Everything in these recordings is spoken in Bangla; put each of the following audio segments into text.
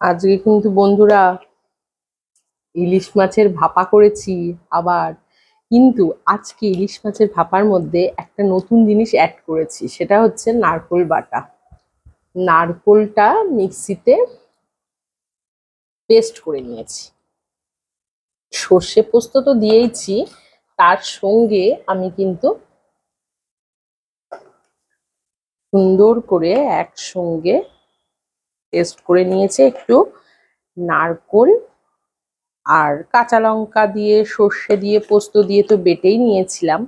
আজকে কিন্তু বন্ধুরা ইলিশ মাছের ভাপা করেছি আবার। কিন্তু আজকে ইলিশ মাছের ভাপার মধ্যে একটা নতুন জিনিস অ্যাড করেছি, সেটা হচ্ছে নারকোল বাটা। নারকোলটা মিক্সিতে পেস্ট করে নিয়েছি। সর্ষে পোস্ত তো দিয়েইছি, তার সঙ্গে আমি কিন্তু সুন্দর করে একসঙ্গে পেস্ট করে নিয়েছি একটু নারকোল আর কাঁচা লঙ্কা দিয়ে, সর্ষে দিয়ে, পোস্ত দিয়ে তো বেটেই নিয়েছিলাম।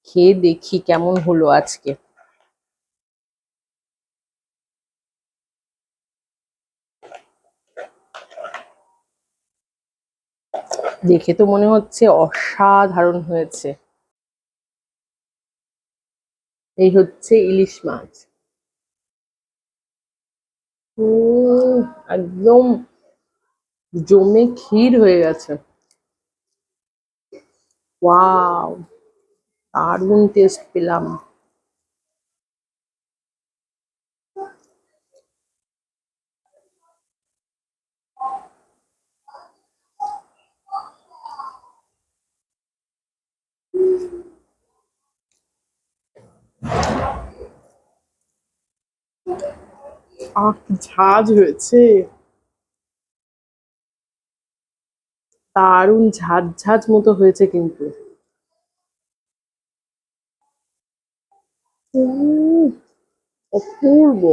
খেয়ে দেখি কেমন হলো আজকে। দেখে তো মনে হচ্ছে অসাধারণ হয়েছে। এই হচ্ছে ইলিশ মাছ। একদম জমে ক্ষীর হয়ে গেছে। ওয়াও, দারুণ টেস্ট পেলাম। ঝাঁঝ হয়েছে, দারুণ ঝাঁঝ ঝাঁঝ মতো হয়েছে কিন্তু। অপূর্ব।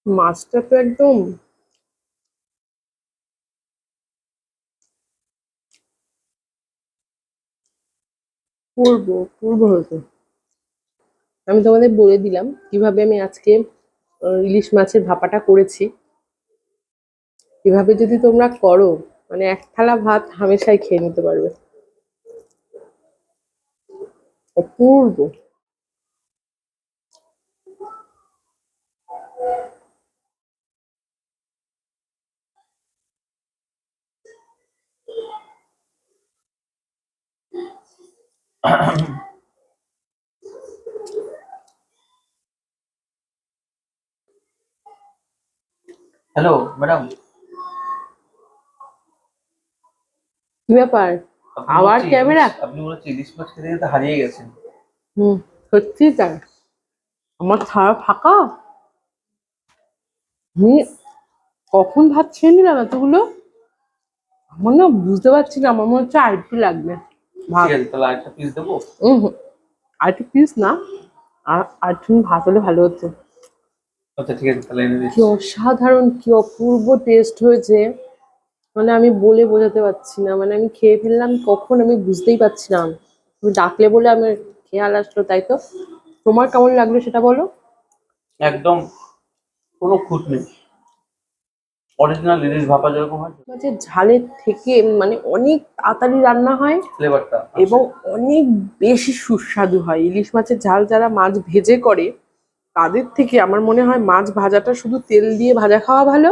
মাছটা তো একদম পূর্ব পূর্ব হয়েছে। আমি তোমাদের বলে দিলাম কিভাবে আমি আজকে ইলিশ মাছের ভাপাটা করেছি। এভাবে যদি তোমরা করো, মানে এক থালা ভাত হামেশাই খেয়ে নিতে পারবে। অপূর্ব। হ্যালো ম্যাডাম, কি ব্যাপার, আবার ক্যামেরা? আপনি মনে হচ্ছে ইলিশ মাছ খেতে খেতে হারিয়ে গেছেন। সত্যি তাই। আমার থালা ফাঁকা। আমি কখন ভাত খেয়ে নিলাম এতগুলো? আমার না বুঝতে পারছি না, আমার মনে হচ্ছে আর একটু লাগবে ভাত। ঠিক আছে, তাহলে আরেকটা পিস দেবো। আর একটু পিস না, আর একটু ভাত হলে ভালো হতো। আচ্ছা ঠিক আছে, তাহলে এনে কি দিচ্ছি। অসাধারণ, কি অপূর্ব টেস্ট হয়েছে, মানে আমি বলে বোঝাতে পারছি না। মানে আমি খেয়ে ফেললাম কখন আমি বুঝতেই পারছি না। তুমি ডাকলে বলে আমার খেয়াল আসলো, তাই তো। তোমার কেমন লাগলো সেটা বলো। একদম কোনো খুঁত নেই, অরিজিনাল ইলিশ ভাপা যেরকম হয় মাছের ঝালের থেকে মানে অনেক তাড়াতাড়ি রান্না হয় ফ্লেভারটা এবং অনেক বেশি সুস্বাদু হয়। ইলিশ মাছের ঝাল যারা মাছ ভেজে করে, তাদের থেকে আমার মনে হয় মাছ ভাজাটা শুধু তেল দিয়ে ভাজা খাওয়া ভালো।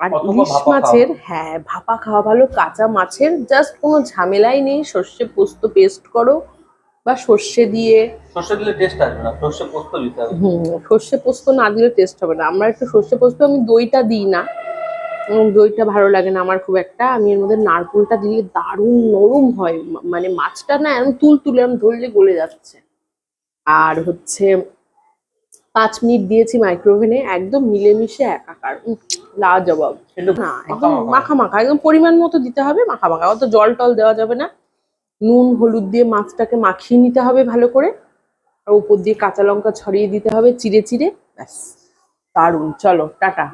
আর অথবা ইলিশ ভাপা খাওয়া মাছের, ভালো। হ্যাঁ, ভাপা খাওয়া ভালো। কাঁচা মাছের জাস্ট কোনো ঝামেলাই নেই। সর্ষে পোস্ত পেস্ট করো বা সর্ষে দিয়ে। সর্ষে দিলে টেস্ট আসবে না, সর্ষে পোস্ত দিতে হবে। সর্ষে পোস্ত না দিলে টেস্ট হবে না। আমরা একটু সর্ষে পোস্ত, আমি দইটা দিই না, দইটা ভালো লাগে না আমার খুব একটা। আমি এর মধ্যে নারকেলটা দিলে দারুণ নরম হয়। মানে মাছটা না এরকম তুলতুলে, এরকম ধরলে গলে যাচ্ছে। আর হচ্ছে 5 মিনিট দিয়েছি মাইক্রোওভেনে, একদম মিলেমিশে একাকার। লাজবাব। কিন্তু না, মাখা একদম মাখা মাখা মাখা, একদম পরিমাণ মতো দিতে হবে, মাখা মাখা, অত জল টল দেওয়া যাবে না। নুন হলুদ দিয়ে মাছটাকে মাখিয়ে নিতে হবে ভালো করে, আর উপর দিয়ে কাঁচা লঙ্কা ছড়িয়ে দিতে হবে চিড়ে চিড়ে। ব্যাস, দারুণ। চলো টাটা।